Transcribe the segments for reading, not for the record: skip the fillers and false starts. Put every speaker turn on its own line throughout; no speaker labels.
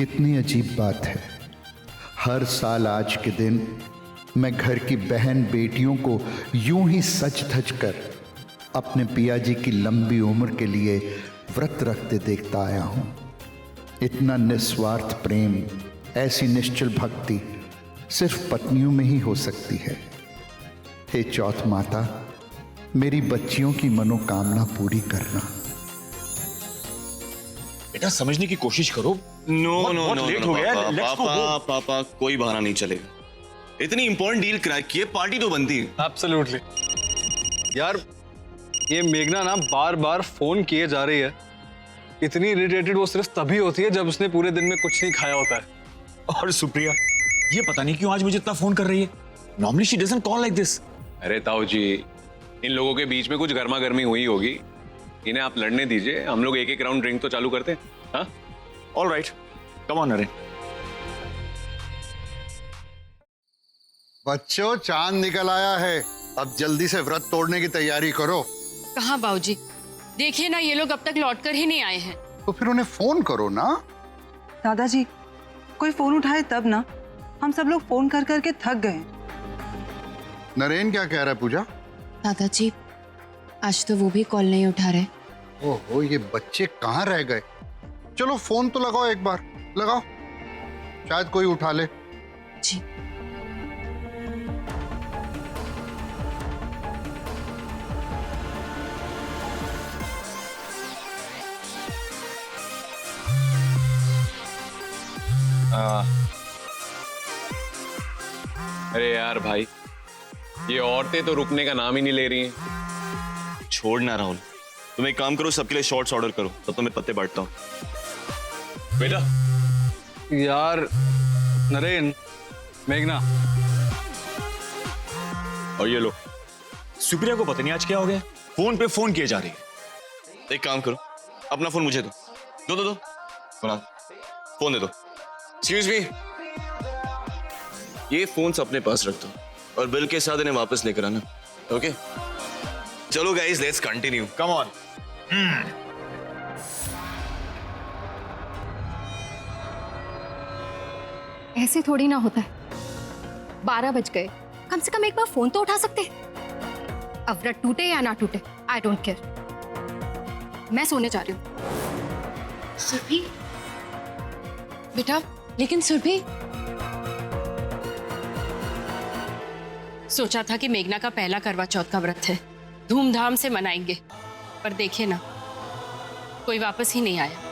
कितनी अजीब बात है, हर साल आज के दिन मैं घर की बहन बेटियों को यूं ही सज धज कर अपने पिया जी की लंबी उम्र के लिए व्रत रखते देखता आया हूं। इतना निस्वार्थ प्रेम, ऐसी निश्चल भक्ति सिर्फ पत्नियों में ही हो सकती है। हे चौथ माता, मेरी बच्चियों की मनोकामना पूरी करना।
बेटा समझने की कोशिश करो।
नो नो
बहुत
नो
लेट हो गया।
पापा कोई बहाना नहीं चलेगा। इतनी इंपॉर्टेंट डील क्रैक की है, पार्टी तो बनती है।
एब्सोल्युटली। यार ये मेघना ना बार बार फोन किए जा रही है। इतनी इरिटेटेड वो सिर्फ तभी होती है जब उसने पूरे दिन में कुछ नहीं खाया होता है।
और सुप्रिया, ये पता नहीं क्यों आज मुझे इतना फोन कर रही है। Normally she doesn't call like this.
अरे ताऊ जी, इन लोगों के बीच में कुछ गर्मा गर्मी हुई होगी। इन्हें आप लड़ने दीजिए, हम लोग एक एक राउंड ड्रिंक तो चालू करते हैं। हाँ,
all right, come on Naren.
बच्चों, चांद निकल आया है, अब जल्दी से व्रत तोड़ने की तैयारी करो।
कहाँ बाबूजी, देखिए ना, ये लोग अब तक लौट कर ही नहीं आए हैं।
तो फिर उन्हें फोन करो ना।
दादाजी, कोई फोन उठाए तब ना। हम सब लोग फोन कर करके थक गए।
नरेन क्या कह रहा है पूजा?
दादाजी, आज तो वो भी कॉल नहीं उठा रहे।
ओहो, ये बच्चे कहाँ रह गए? चलो फोन तो लगाओ, एक बार लगाओ, शायद कोई उठा ले।
जी।
अरे यार भाई, ये औरतें तो रुकने का नाम ही नहीं ले रही हैं।
छोड़ ना राहुल, तुम एक काम करो, सबके लिए शॉर्ट्स ऑर्डर करो, तब तो मैं पत्ते बांटता हूँ।
बेटा
यार नरेन, मेघना,
और ये लो, सुप्रिया को पता नहीं आज क्या हो गया, फोन पे फोन किए जा रही है।
एक काम करो, अपना फोन मुझे दो। दो दो दो फोन दे दो। एक्सक्यूज मी, ये फोन अपने पास रख दो और बिल के साथ इन्हें वापस लेकर आना। ओके, चलो guys, let's continue.
Come on.
ऐसे थोड़ी ना होता है। 12 बज गए, कम से कम एक बार फोन तो उठा सकते। अब व्रत टूटे या ना टूटे, आई डोंट केयर। मैं सोने जा रही हूँ।
सुरभि बेटा, लेकिन सुरभि,
सोचा था कि मेघना का पहला करवा चौथ का व्रत है, धूमधाम से मनाएंगे, पर देखिए ना, कोई वापस ही नहीं आया।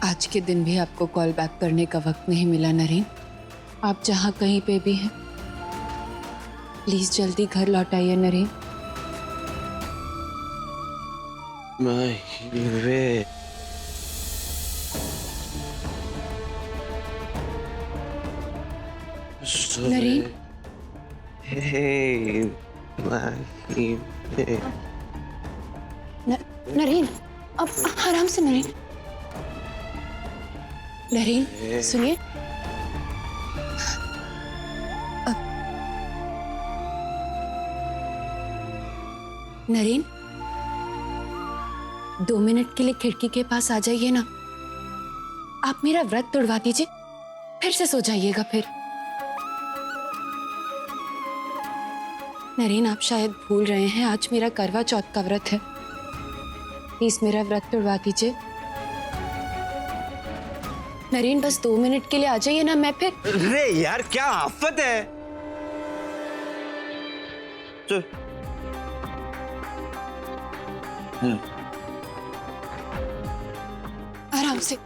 आज के दिन भी आपको कॉल बैक करने का वक्त नहीं मिला नरेन। आप जहां कहीं पे भी हैं, प्लीज जल्दी घर लौट आइए नरेन। नरेन, नरेन, अब आराम से नरेन। नरेन सुनिए, नरेन 2 मिनट के लिए खिड़की के पास आ जाइए ना। आप मेरा व्रत तोड़वा दीजिए, फिर से सो जाइएगा। फिर नरेन, आप शायद भूल रहे हैं, आज मेरा करवा चौथ का व्रत है। प्लीज मेरा व्रत तोड़वा दीजिए। नरेन, बस 2 मिनट के लिए आ जाइए ना, मैं फिर।
अरे यार, क्या आफत है। चल।
आराम से।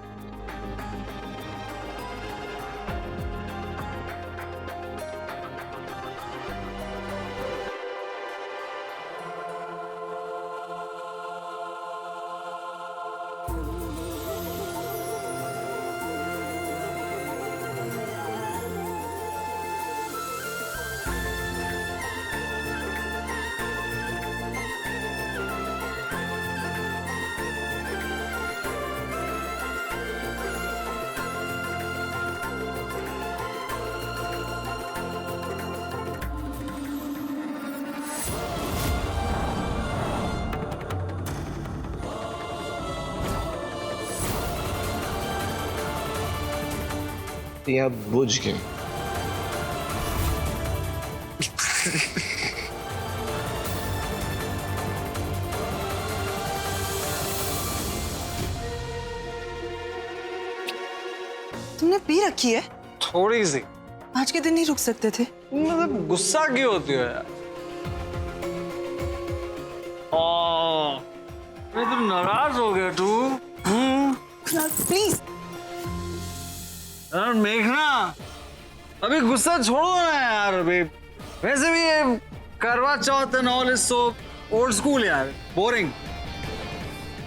दिया बुझ गए।
तुमने पी रखी है?
थोड़ी सी।
आज के दिन नहीं रुक सकते थे?
मतलब गुस्सा क्यों होती हो यार? अरे तुम नाराज हो गया तू?
प्लीज।
यार मेघना, अभी गुस्सा छोड़ो ना यार। अभी वैसे भी ये Karva Chauth and all is so old school यार, बोरिंग।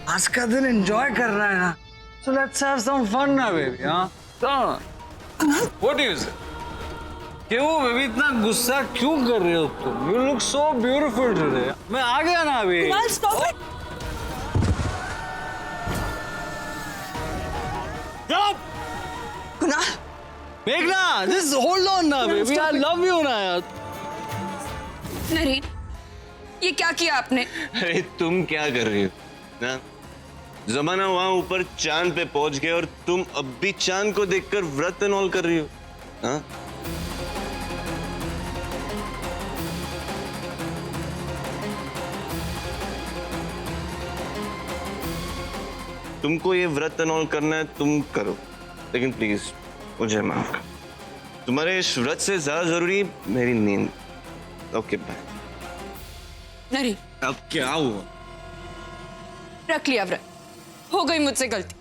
आज का दिन एंजॉय करना है ना, so let's have some fun ना बेबी। हाँ What do you say? क्यों बेबी इतना गुस्सा क्यों कर रहे हो तुम? You look so beautiful today। मैं आ गया ना अभी।
Stop it!
Stop!
कुणाल!
मेघना, just hold on ना बेबी, I love you ना यार।
नरेन, ये क्या किया आपने?
अरे तुम क्या कर रही हो ना? जमाना वहां ऊपर चांद पे पहुंच गया और तुम अब भी चांद को देखकर व्रत एंड ऑल कर रही हो। हाँ? तुमको ये व्रत एंड ऑल करना है तुम करो, लेकिन प्लीज मुझे माफ कर। तुम्हारे इस व्रत से ज्यादा जरूरी मेरी नींद। Okay bye.
नरेन,
अब क्या हुआ?
रख लिया व्रत, हो गई मुझसे गलती।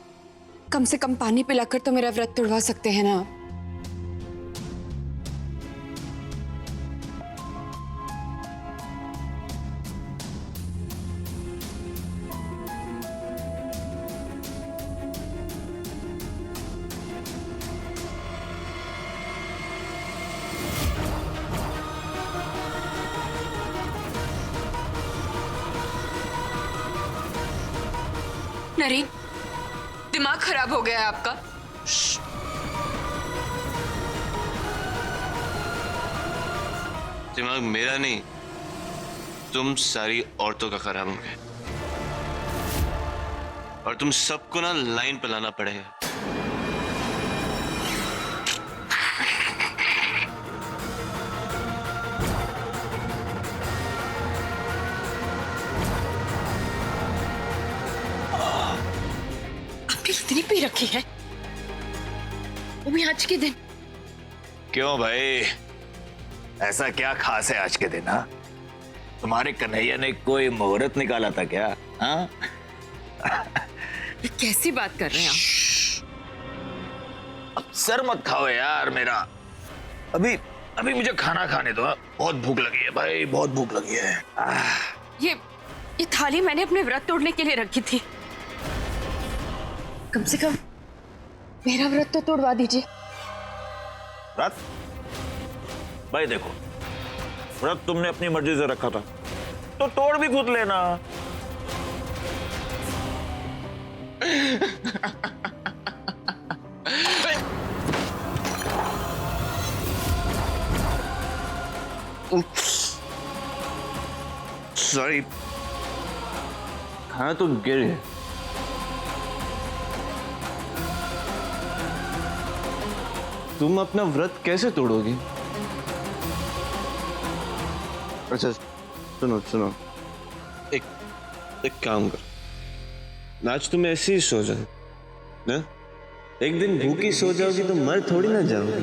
कम से कम पानी पिलाकर तो मेरा व्रत तोड़वा सकते हैं ना आप। नरेन, दिमाग खराब हो गया है आपका?
दिमाग मेरा नहीं, तुम सारी औरतों का खराब हो गया और तुम सबको ना लाइन पे लाना पड़ेगा।
इतनी पी रखी है वो भी आज के दिन?
क्यों भाई,
ऐसा क्या खास है आज के दिन? हाँ, तुम्हारे कन्हैया ने कोई मुहूर्त निकाला था क्या? हाँ?
ये कैसी बात कर रहे हैं आप?
अब सर मत खाओ यार मेरा। अभी अभी मुझे खाना खाने दो। बहुत भूख लगी है भाई, बहुत भूख लगी है।
ये थाली मैंने अपने व्रत तोड़ने के लिए रखी थी। कम से कम मेरा व्रत तो तोड़वा दीजिए।
व्रत? भाई देखो, व्रत तुमने अपनी मर्जी से रखा था तो तोड़ भी खुद लेना।
सॉरी, खाना तो गिर गया। तुम अपना व्रत कैसे तोड़ोगे? अच्छा सुनो सुनो, एक काम करो, आज तुम ऐसे ही सो जाओ ना। एक दिन भूखी सो जाओगी तो मर थोड़ी ना जाओगी।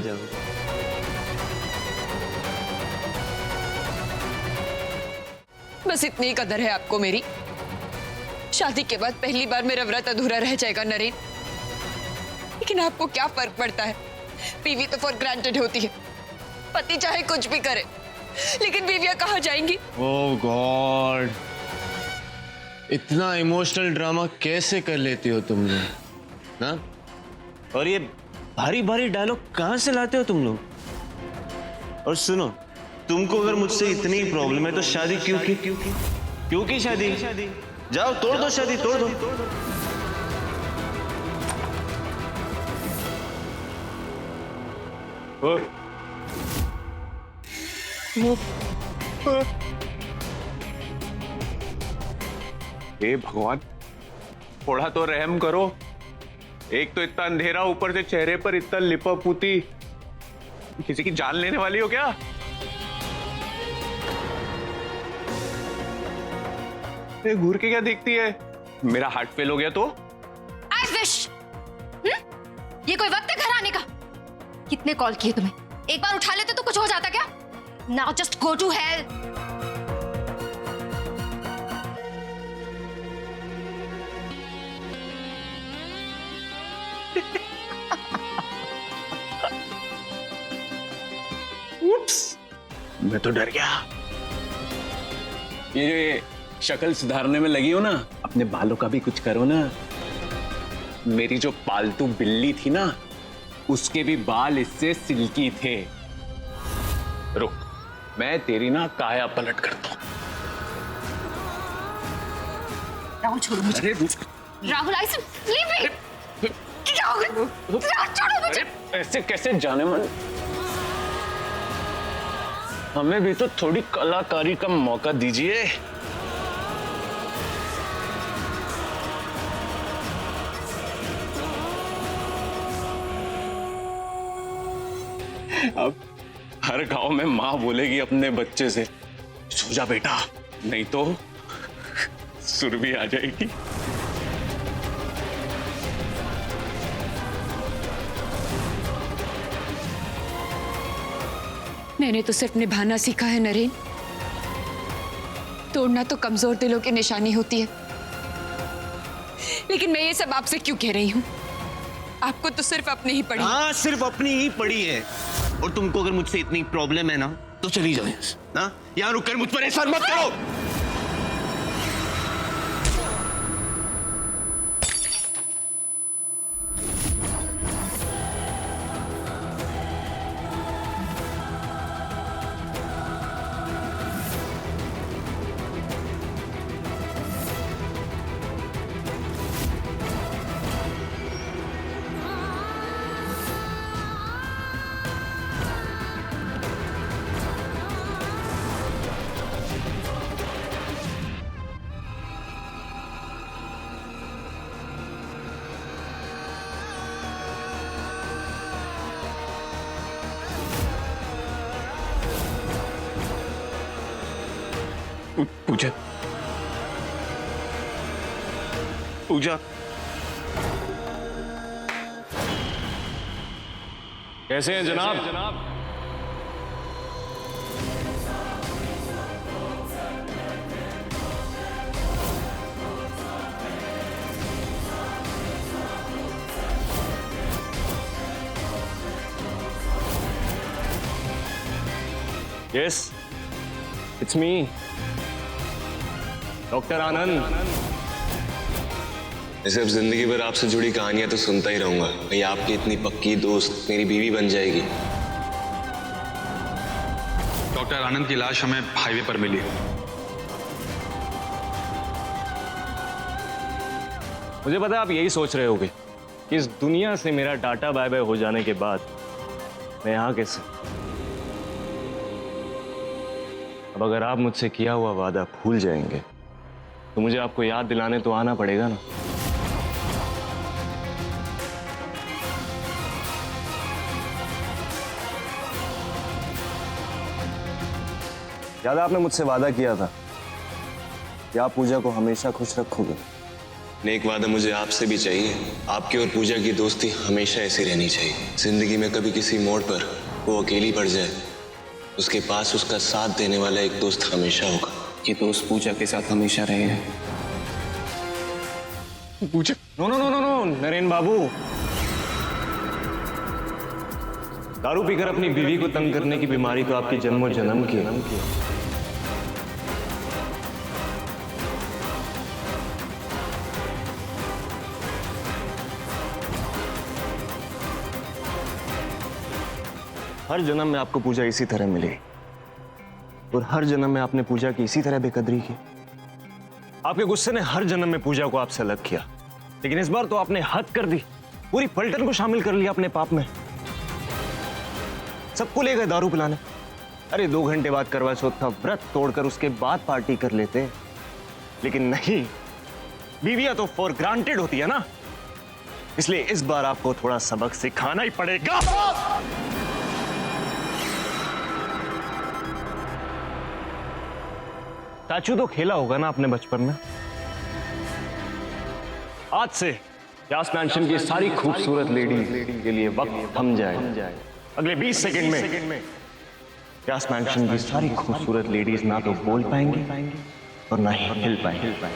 बस इतनी कदर है आपको मेरी। शादी के बाद पहली बार मेरा व्रत अधूरा रह जाएगा नरेन, लेकिन आपको क्या फर्क पड़ता है? बीवी तो फॉर ग्रांटेड होती है, पति चाहे कुछ भी करे, लेकिन बीवियां कहाँ जाएंगी?
ओह गॉड, इतना इमोशनल ड्रामा कैसे कर लेती हो तुम लोग ना? और ये भारी भारी डायलॉग कहाँ से लाते हो तुम लोग? और सुनो, तुमको अगर मुझसे इतनी प्रॉब्लम है तो शादी क्यों की? क्यों की शादी? जाओ तोड़ दो शादी, तोड़ दो।
हे भगवान, थोड़ा तो रहम करो। एक तो इतना अंधेरा, ऊपर से चेहरे पर इतना लिपा पुती। किसी की जान लेने वाली हो क्या? ये घूर के क्या देखती है? मेरा हार्ट फेल हो गया तो?
I wish! ये कोई वक्त है घर आने का? कितने कॉल किए तुम्हें? एक बार उठा लेते तो कुछ हो जाता क्या? Now just go to hell!
मैं तो डर गया। ये जो ये शक्ल सुधारने में लगी हो ना, अपने बालों का भी कुछ करो ना। मेरी जो पालतू बिल्ली थी ना, उसके भी बाल इससे सिल्की थे। रुक, मैं तेरी ना काया पलट करता हूं।
राहुल छोड़ो मुझे।
अरे रुक।
राहुल आई से लीव मी। क्या हो गया? राहुल छोड़ो मुझे।
ऐसे कैसे जाने मन? हमें भी तो थोड़ी कलाकारी का मौका दीजिए। अब हर गांव में माँ बोलेगी अपने बच्चे से, सो जा बेटा, नहीं तो सुरभि आ जाएगी।
मैंने तो सिर्फ निभाना सीखा है नरेन। तोड़ना तो कमजोर दिलों की निशानी होती है। लेकिन मैं ये सब आपसे क्यों कह रही हूँ? आपको तो सिर्फ अपनी ही पड़ी।
हाँ, सिर्फ अपनी ही पड़ी है। और तुमको अगर मुझसे इतनी प्रॉब्लम है ना, तो चली जाओ यहाँ से। ना यहाँ रुककर मुझ पर एहसान मत करो।
पूजा, पूजा, कैसे हैं जनाब? Yes, it's me. डॉक्टर आनंद।
ऐसे अब जिंदगी भर आपसे जुड़ी कहानियां तो सुनता ही रहूंगा। भाई आपकी इतनी पक्की दोस्त मेरी बीवी बन जाएगी।
डॉक्टर आनंद की लाश हमें हाईवे पर मिली।
मुझे पता है आप यही सोच रहे होगे कि इस दुनिया से मेरा टाटा बाय बाय हो जाने के बाद मैं यहाँ कैसे। अब अगर आप मुझसे किया हुआ वादा भूल जाएंगे तो मुझे आपको याद दिलाने तो आना पड़ेगा ना। याद आपने मुझसे वादा किया था कि आप पूजा को हमेशा खुश रखोगे।
नेक वादा मुझे आपसे भी चाहिए। आपकी और पूजा की दोस्ती हमेशा ऐसी रहनी चाहिए। जिंदगी में कभी किसी मोड़ पर वो अकेली पड़ जाए, उसके पास उसका साथ देने वाला एक दोस्त हमेशा होगा। ये दोस्त पूजा के साथ हमेशा रहे।
Pooja, no no no no no Naren बाबू, दारू पीकर अपनी बीवी को तंग करने की बीमारी तो आपकी जन्मों जन्म की है। हर जन्म में आपको पूजा इसी तरह मिली और हर जन्म में आपने पूजा की इसी तरह बेकदरी की। आपके गुस्से ने हर जन्म में पूजा को आपसे अलग किया, लेकिन इस बार तो आपने हद कर दी। पूरी पलटन को शामिल कर लिया अपने पाप में। सबको ले गए दारू पिलाने। अरे 2 घंटे बाद करवा चौथ का व्रत तोड़कर उसके बाद पार्टी कर लेते, लेकिन नहीं, बीवियां तो फॉर ग्रांटेड होती है ना। इसलिए इस बार आपको थोड़ा सबक सिखाना ही पड़ेगा। स्टैचू तो खेला होगा ना अपने बचपन में। आज से यास मैंशन की सारी खूबसूरत लेडीज के लिए वक्त थम जाए। अगले 20 सेकंड में यास मैंशन की सारी खूबसूरत लेडीज ना तो बोल पाएंगी और ना ही हिल पाएंगे।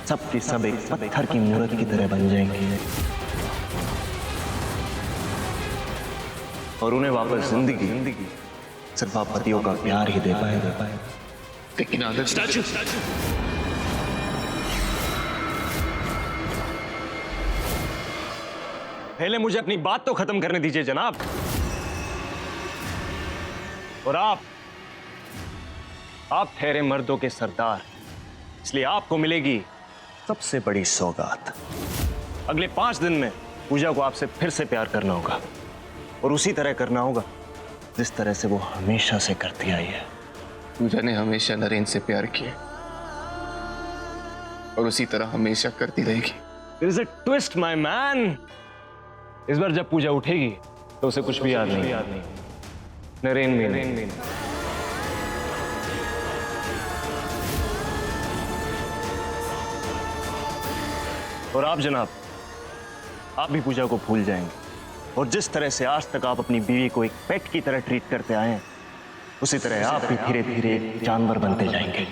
सबकी सब एक पत्थर की मूर्त की तरह बन जाएंगे और उन्हें वापस जिंदगी सिर्फ आप पतियों का प्यार ही दे पाए।
लेकिन आदर
स्टैचू पहले मुझे अपनी बात तो खत्म करने दीजिए जनाब। और आप ठहरे मर्दों के सरदार, इसलिए आपको मिलेगी सबसे बड़ी सौगात। अगले 5 दिन में पूजा को आपसे फिर से प्यार करना होगा और उसी तरह करना होगा जिस तरह से वो हमेशा से करती आई है।
पूजा ने हमेशा नरेन से प्यार किया और उसी तरह हमेशा करती रहेगी।
There is a twist, my man. इस बार जब पूजा उठेगी तो उसे कुछ भी याद नहीं। नरेन में और आप जनाब, आप भी पूजा को भूल जाएंगे और जिस तरह से आज तक आप अपनी बीवी को एक पेट की तरह ट्रीट करते आए हैं, उसी तरह आप भी धीरे धीरे एक जानवर बनते जाएंगे।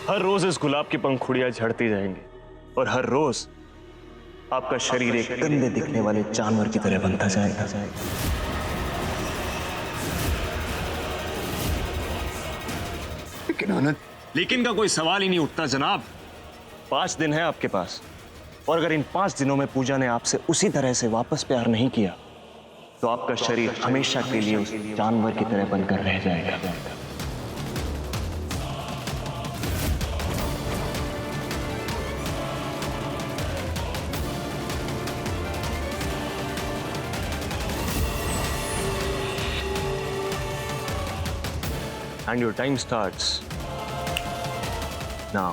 हर रोज इस गुलाब की पंखुड़ियां झड़ती जाएंगी और हर रोज आपका शरीर एक गंदे दिखने वाले जानवर की तरह बनता जाएगा।
लेकिन आनंद,
लेकिन का कोई सवाल ही नहीं उठता जनाब। 5 दिन है आपके पास और अगर इन 5 दिनों में पूजा ने आपसे उसी तरह से वापस प्यार नहीं किया तो आपका शरीर हमेशा के लिए उस जानवर की तरह बनकर रह जाएगा। And your time starts now.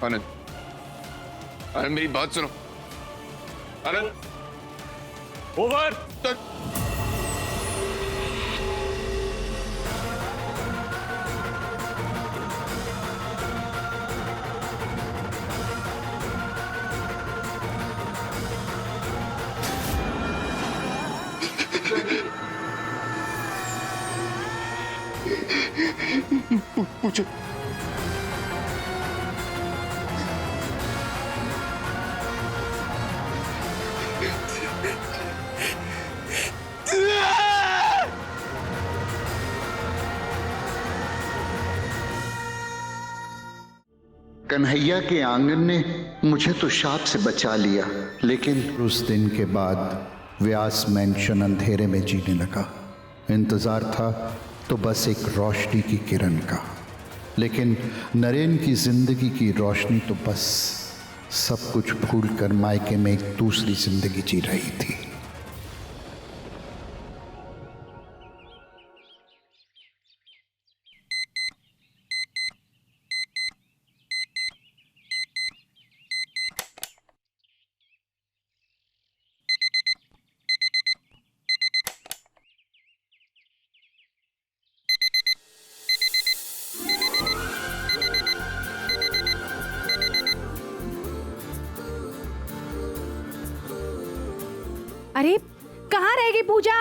आनंद, आनंद मेरी बात सुनो। आनंद,
ओवर।
पूछो।
कन्हैया के आंगन ने मुझे तो शाप से बचा लिया, लेकिन उस दिन के बाद व्यास मैंशन अंधेरे में जीने लगा। इंतजार था तो बस एक रोशनी की किरण का, लेकिन नरेन की जिंदगी की रोशनी तो बस सब कुछ भूलकर मायके में एक दूसरी जिंदगी जी रही थी।
अरे कहाँ रह गई पूजा?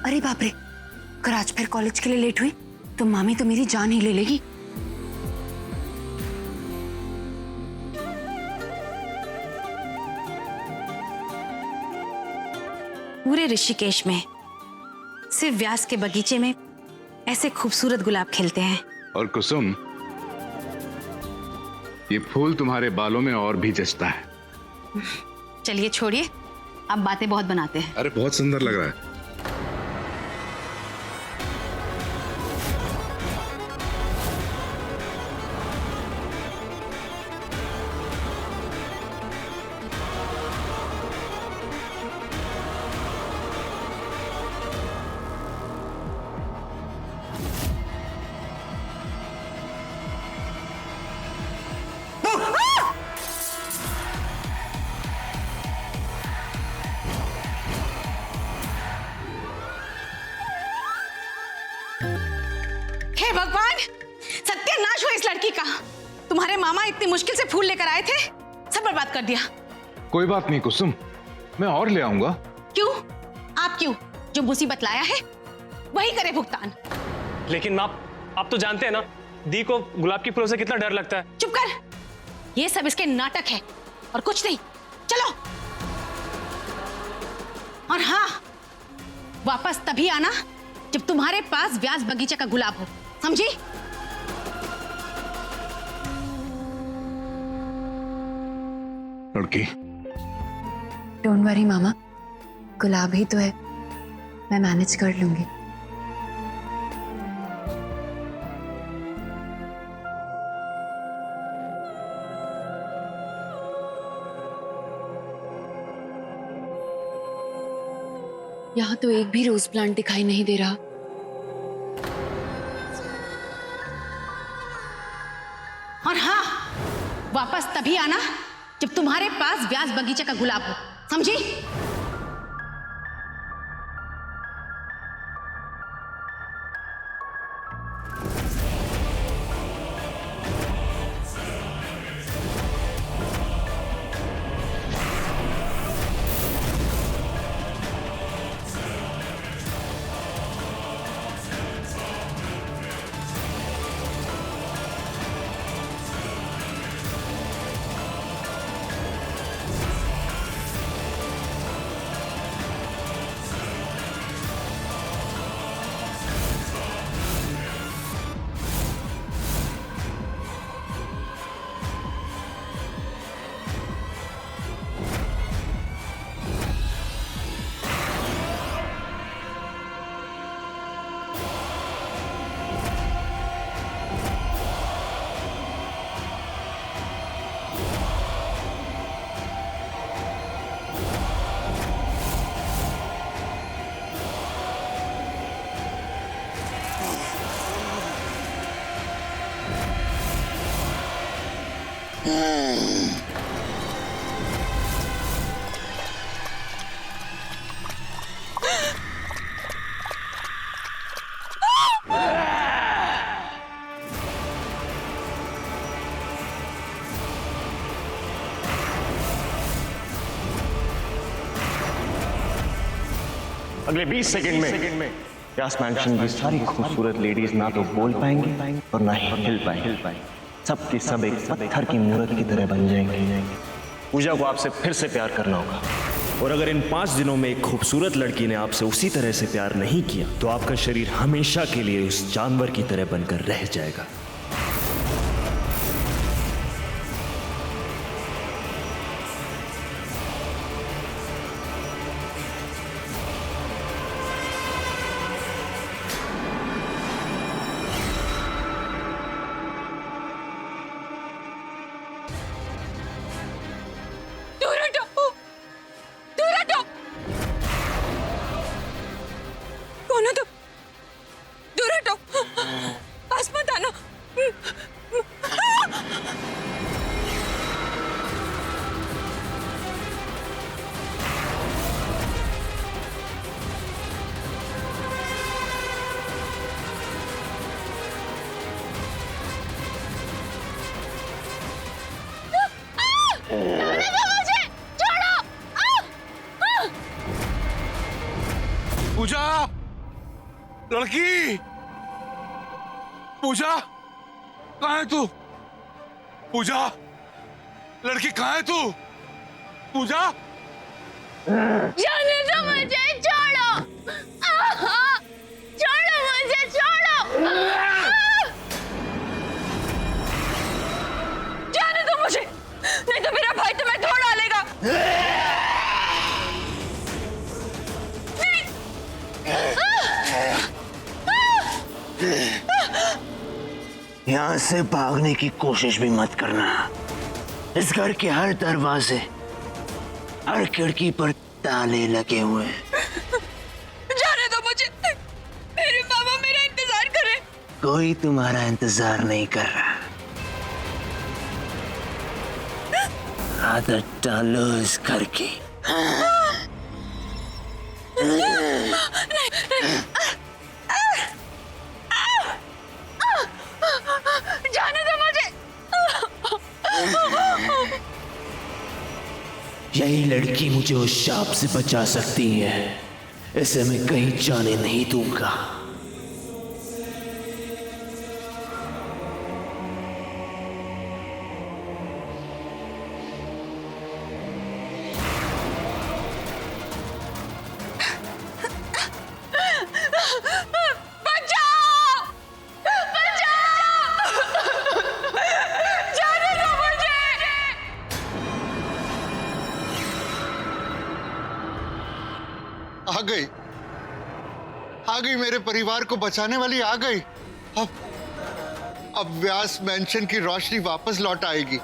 अरे बाप रे, अगर आज फिर कॉलेज के लिए लेट हुई तो मामी तो मेरी जान ही ले लेगी।
पूरे ऋषिकेश में सिर्फ व्यास के बगीचे में ऐसे खूबसूरत गुलाब खिलते हैं।
और कुसुम, ये फूल तुम्हारे बालों में और भी जचता है।
चलिए छोड़िए, अब बातें बहुत बनाते हैं।
अरे बहुत सुंदर लग रहा है।
तुम्हारे मामा इतनी मुश्किल से फूल लेकर आए थे, सब बर्बाद कर दिया।
कोई बात नहीं कुसुम, मैं और ले आऊंगा।
क्यों? आप क्यों? जो मुसीबत लाया है वही करे भुगतान।
लेकिन आप तो जानते हैं ना दी को गुलाब के फूलों से कितना डर लगता है।
चुप कर, ये सब इसके नाटक है और कुछ नहीं। चलो। और हाँ, वापस तभी आना जब तुम्हारे पास व्यास बगीचे का गुलाब हो, समझी?
लड़की,
डोंट वरी मामा, गुलाब ही तो है, मैं मैनेज कर लूंगी। यहाँ तो एक भी रोज प्लांट दिखाई नहीं दे रहा।
और हाँ, वापस तभी आना जब तुम्हारे पास व्यास बगीचे का गुलाब हो, समझी?
अगले 20 सेकंड में व्यास मैंशन की सारी खूबसूरत लेडीज ना तो बोल पाएंगी और ना ही हिल पाएंगी। सब की सब एक पत्थर की मूर्त की तरह बन जाएंगे। पूजा को आपसे फिर से प्यार करना होगा, और अगर इन 5 दिनों में एक खूबसूरत लड़की ने आपसे उसी तरह से प्यार नहीं किया तो आपका शरीर हमेशा के लिए उस जानवर की तरह बनकर रह जाएगा।
पूजा, लड़की, पूजा, कहाँ है तू? पूजा, लड़की कहाँ है तू? पूजा,
जाने दो मुझे, छोड़ो, छोड़ो मुझे, छोड़ो,
जाने दो मुझे, नहीं तो मेरा भाई तुम्हें धो डालेगा।
यहाँ से भागने की कोशिश भी मत करना। इस घर के हर दरवाजे, हर खिड़की पर ताले लगे हुए हैं।
जाने दो मुझे, मेरे मामा मेरा इंतजार करे।
कोई तुम्हारा इंतजार नहीं कर रहा। आदत डालो इस घर की।
जाने दो मुझे।
यही लड़की मुझे उस शाप से बचा सकती है। इसे मैं कहीं जाने नहीं दूंगा।
आ गई मेरे परिवार को बचाने वाली आ गई। अब व्यास मैंशन की रोशनी वापस लौट आएगी।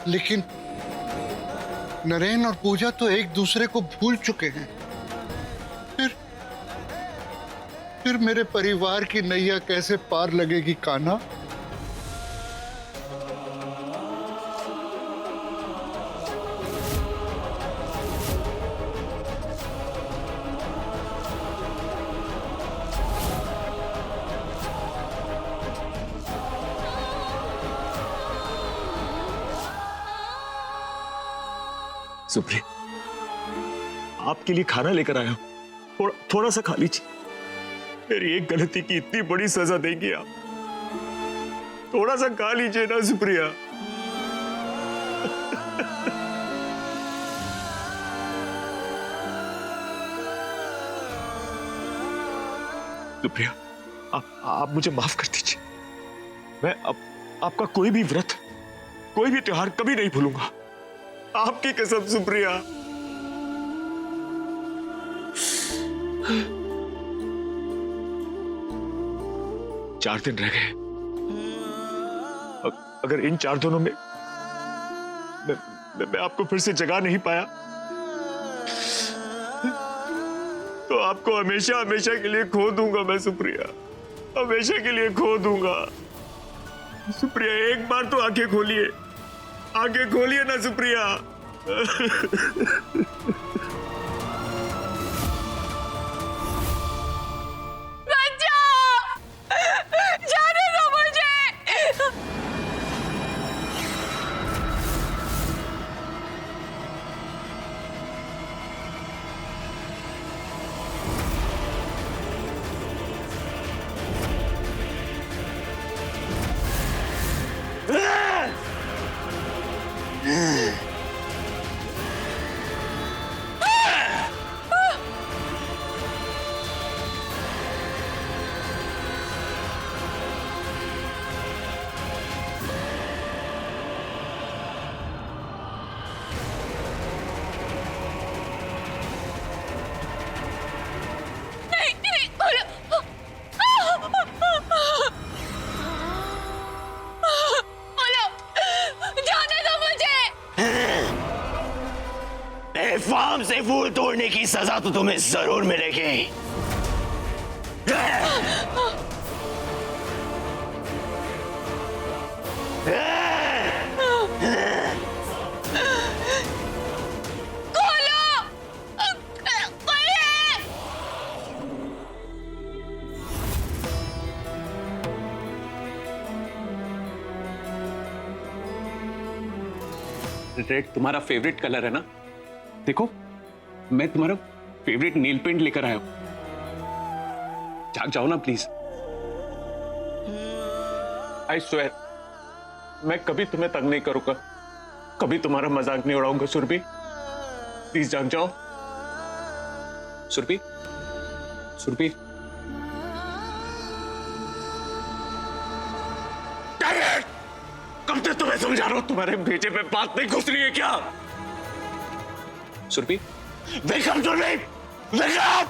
लेकिन नरेन और पूजा तो एक दूसरे को भूल चुके हैं। फिर मेरे परिवार की नैया कैसे पार लगेगी कान्हा?
सुप्रिया, आपके लिए खाना लेकर आया हूं, थोड़ा सा खा लीजिए। मेरी एक गलती की इतनी बड़ी सजा देंगे आप? थोड़ा सा खा लीजिए ना सुप्रिया। सुप्रिया, आप मुझे माफ कर दीजिए। मैं आपका कोई भी व्रत, कोई भी त्योहार कभी नहीं भूलूंगा, आपकी कसम सुप्रिया। चार दिन रह गए। अगर इन 4 दिनों में मैं आपको फिर से जगा नहीं पाया तो आपको हमेशा हमेशा के लिए खो दूंगा मैं सुप्रिया, हमेशा के लिए खो दूंगा। सुप्रिया, एक बार तो आंखें खोलिए, आंखें खोलिए ना सुप्रिया।
बचाओ! जाने दो मुझे!
फार्म से फूल तोड़ने की सजा तो तुम्हें जरूर मिलेगी।
रेड तुम्हारा फेवरेट कलर है ना? देखो, मैं तुम्हारा फेवरेट नेल पेंट लेकर आया हूं। जाग जाओ ना प्लीज। आई स्वेयर, मैं कभी तुम्हें तंग नहीं करूंगा, कभी तुम्हारा मजाक नहीं उड़ाऊंगा। सुरभि, प्लीज जाग जाओ। सुरभि, सुरभि, कब तक तुम्हें समझा रहा हूं, तुम्हारे भेजे पे बात नहीं घुस रही है क्या? Surabhi,
Wake up, Surbhi! Wake up!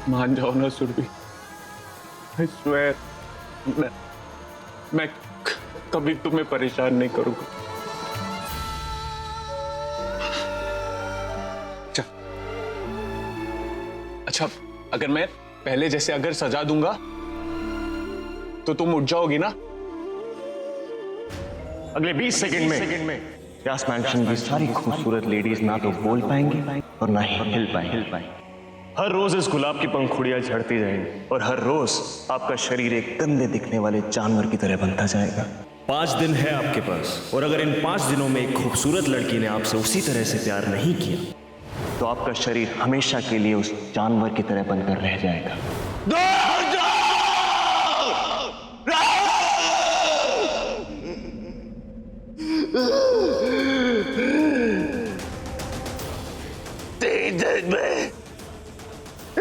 मान जाओ ना सुरभि। I swear, मैं कभी तुम्हें परेशान नहीं करूंगा। अच्छा, अगर मैं पहले जैसे अगर सजा दूंगा तो तुम उठ जाओगी ना?
अगले 20 सेकंड में व्यास मैंशन की सारी खूबसूरत लेडीज ना तो बोल पाएंगी और ना ही हिल पाएंगी। हर रोज इस गुलाब की पंखुड़ियां झड़ती जाएंगी और हर रोज आपका शरीर एक गंदे दिखने वाले जानवर की तरह बनता जाएगा। 5 दिन है आपके पास, और अगर इन 5 दिनों में एक खूबसूरत लड़की ने आपसे उसी तरह से प्यार नहीं किया तो आपका शरीर हमेशा के लिए उस जानवर की तरह बनकर रह जाएगा।
तेरी दर्द में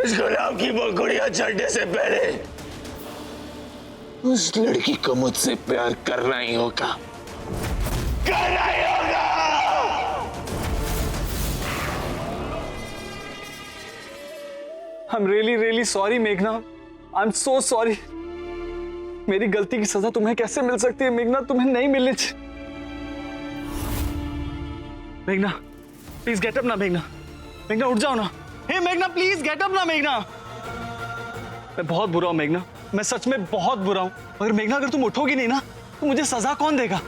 इस गुलाब की पंखुड़ियां झड़ने से पहले उस लड़की को मुझसे प्यार करना ही होगा, करना ही होगा।
I'm really sorry मेघना, I'm so sorry। मेरी गलती की सजा तुम्हें कैसे मिल सकती है मेघना, तुम्हें नहीं मिलनी चाहिए। मेघना प्लीज गेट अप ना मेघना, मेघना उठ जाओ ना। हे मेघना प्लीज गेट अप ना मेघना। मैं बहुत बुरा हूं मेघना, मैं सच में बहुत बुरा हूं। मगर मेघना अगर तुम उठोगी नहीं ना तो मुझे सजा कौन देगा?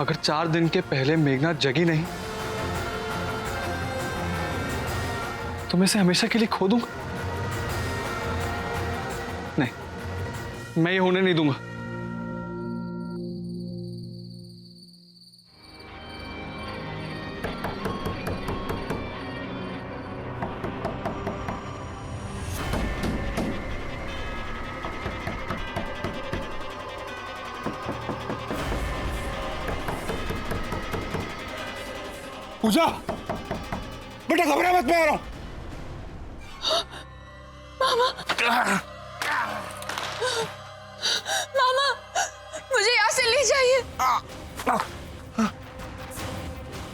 अगर 4 दिन के पहले मेघना जगी नहीं तो मैं इसे हमेशा के लिए खो दूंगा। नहीं, मैं ये होने नहीं दूंगा।
पूजा, बेटा घबरा मत, मैं आ रहा हूं।
मामा, मुझे यहाँ से ले जाइए।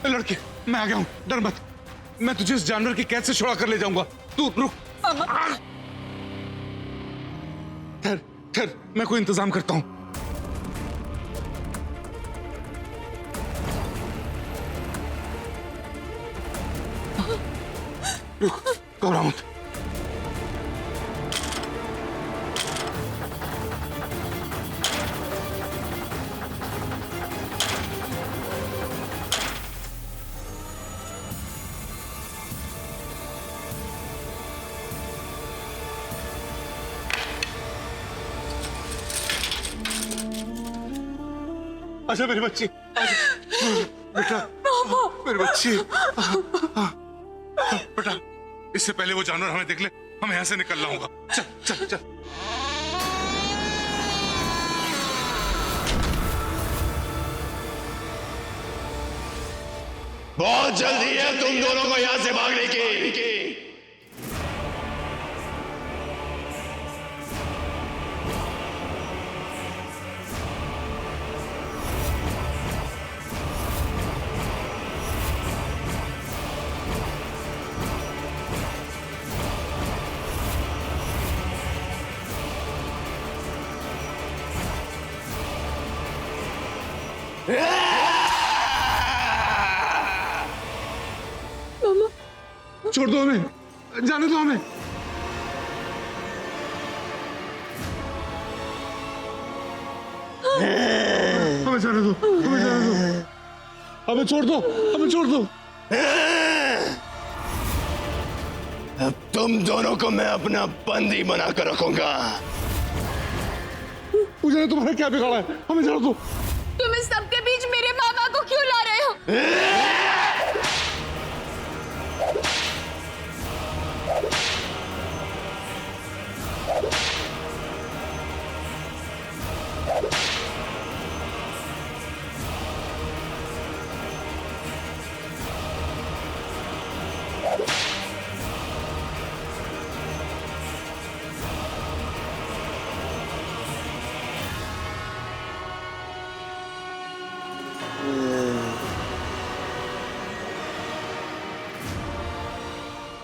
लड़के, मैं आ गया हूं, डर मत। मैं तुझे इस जानवर की कैद से छुड़ा कर ले जाऊंगा। तू रुक। ठहर, मैं कोई इंतजाम करता हूं। रुक, घबरा मत। अच्छा मेरी बच्ची, बेटा, मेरी बच्ची। बेटा, इससे पहले वो जानवर हमें देख ले, हमें यहां से निकलना होगा। चल चल चल।
बहुत जल्दी है तुम दोनों को यहां से भागने की।
छोड़ दो हमें, जाने दो हमें। हमें जाने दो, हमें जाने दो, हमें छोड़ दो, हमें छोड़ दो।
अब तुम दोनों को मैं अपना बंदी बनाकर रखूंगा।
पूजा ने तुम्हारा क्या बिगाड़ा है? हमें जाने दो।
तुम इस सबके बीच मेरे मामा को क्यों ला रहे हो?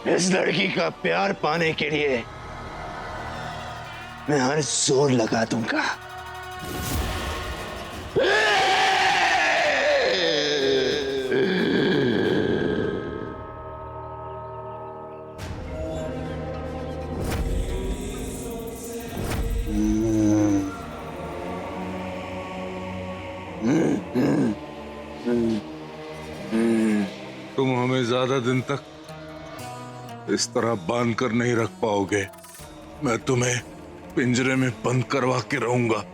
इस लड़की का प्यार पाने के लिए मैं हर जोर लगा दूंगा।
तुम हमें ज्यादा दिन तक इस तरह बांध कर नहीं रख पाओगे। मैं तुम्हें पिंजरे में बंद करवा के रहूंगा।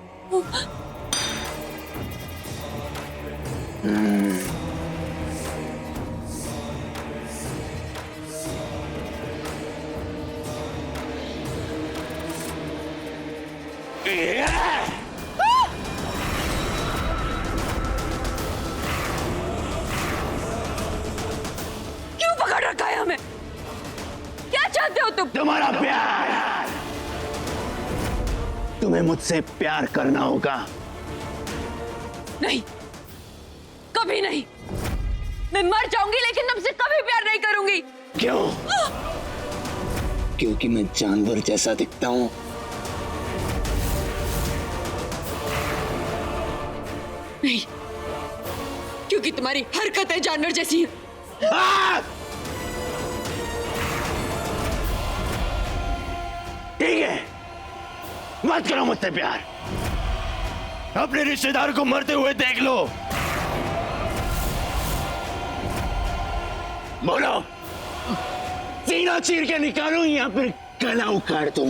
क्यों पकड़ रखा है हमें? क्या चाहते हो तुम?
तुम्हारा प्यार। तुम्हें मुझसे प्यार करना होगा।
नहीं, कभी नहीं। मैं मर जाऊंगी लेकिन तुमसे कभी प्यार नहीं करूंगी।
क्यों? क्योंकि मैं जानवर जैसा दिखता हूं।
नहीं, क्योंकि तुम्हारी हरकतें जानवर जैसी हैं।
ठीक है, मत करो मुझसे प्यार। अपने रिश्तेदार को मरते हुए देख लो। बोलो, सीना चीर के निकालूं या फिर गला उखाड़ दूं?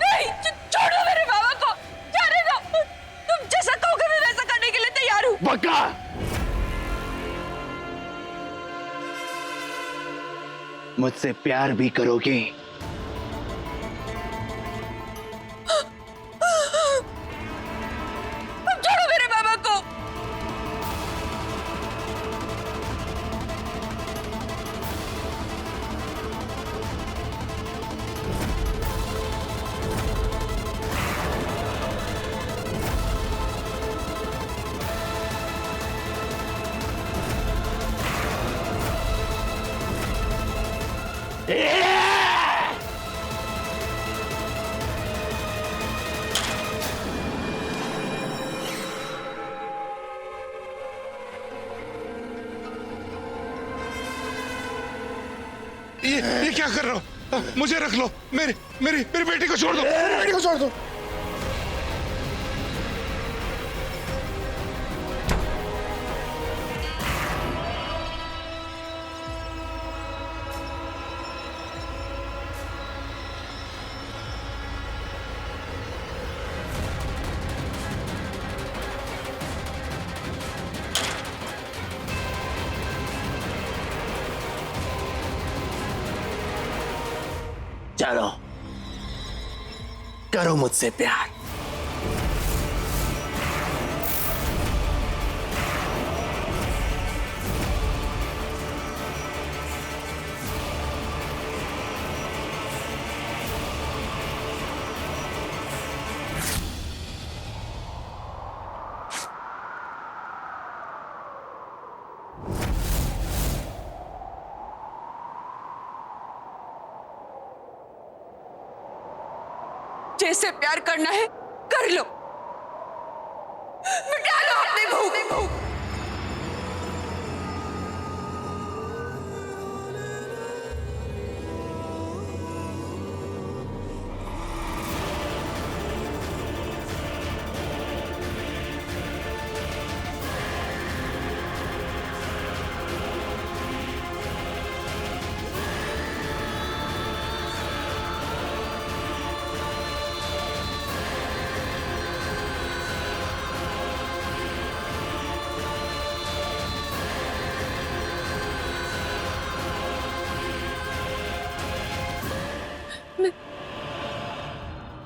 नहीं, छोड़ो मेरे बाबा को, जाने दो। तुम जैसा कहोगे मैं वैसा करने के लिए तैयार हूं।
पक्का? मुझसे प्यार भी करोगे?
छोड़ो मेरे बाबा को।
ये क्या कर रहे हो? मुझे रख लो। मेरी मेरी मेरी बेटी को छोड़ दो। मेरी बेटी को छोड़ दो।
चलो, करो मुझसे प्यार।
जैसे प्यार करना है कर लो, मिटा लो अपनी भूख।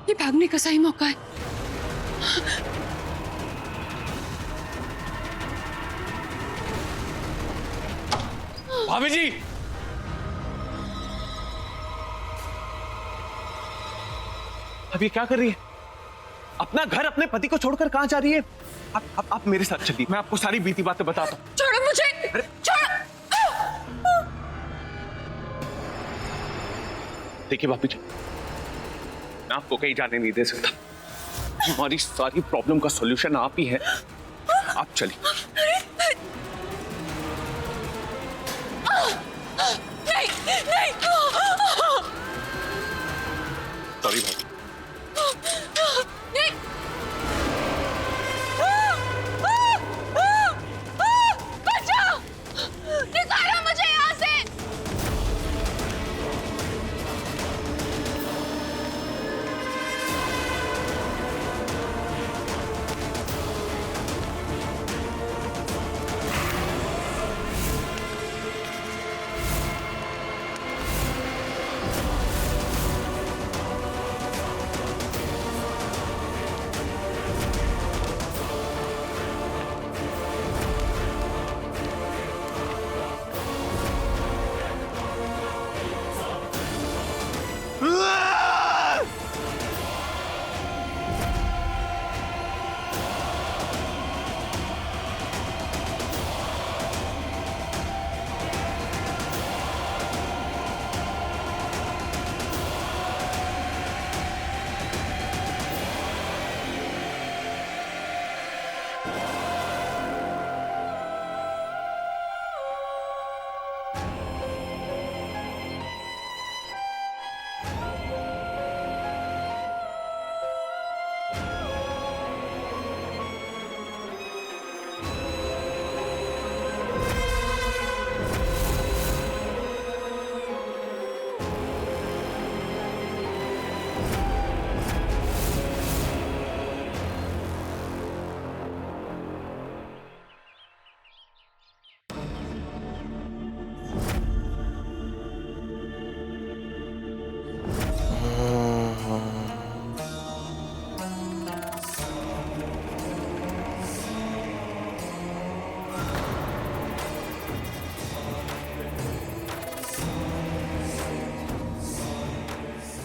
ये भागने का सही मौका है।
भाभी जी, अब ये क्या कर रही है? अपना घर अपने पति को छोड़कर कहां जा रही है? आप मेरे साथ चलिए, मैं आपको सारी बीती बातें बताता हूं।
छोड़ो मुझे, छोड़ो।
देखिए भाभी जी, मैं आपको कहीं जाने नहीं दे सकता। हमारी सारी प्रॉब्लम का सॉल्यूशन आप ही है। आप चलिए।
नहीं, नहीं।
सॉरी भाभी।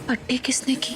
पट्टी किसने की?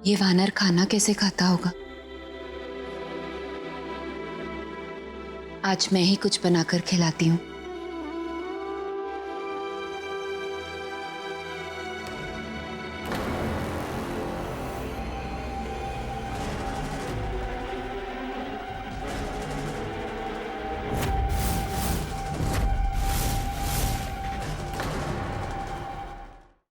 ये वानर खाना कैसे खाता होगा? आज मैं ही कुछ बनाकर खिलाती हूँ।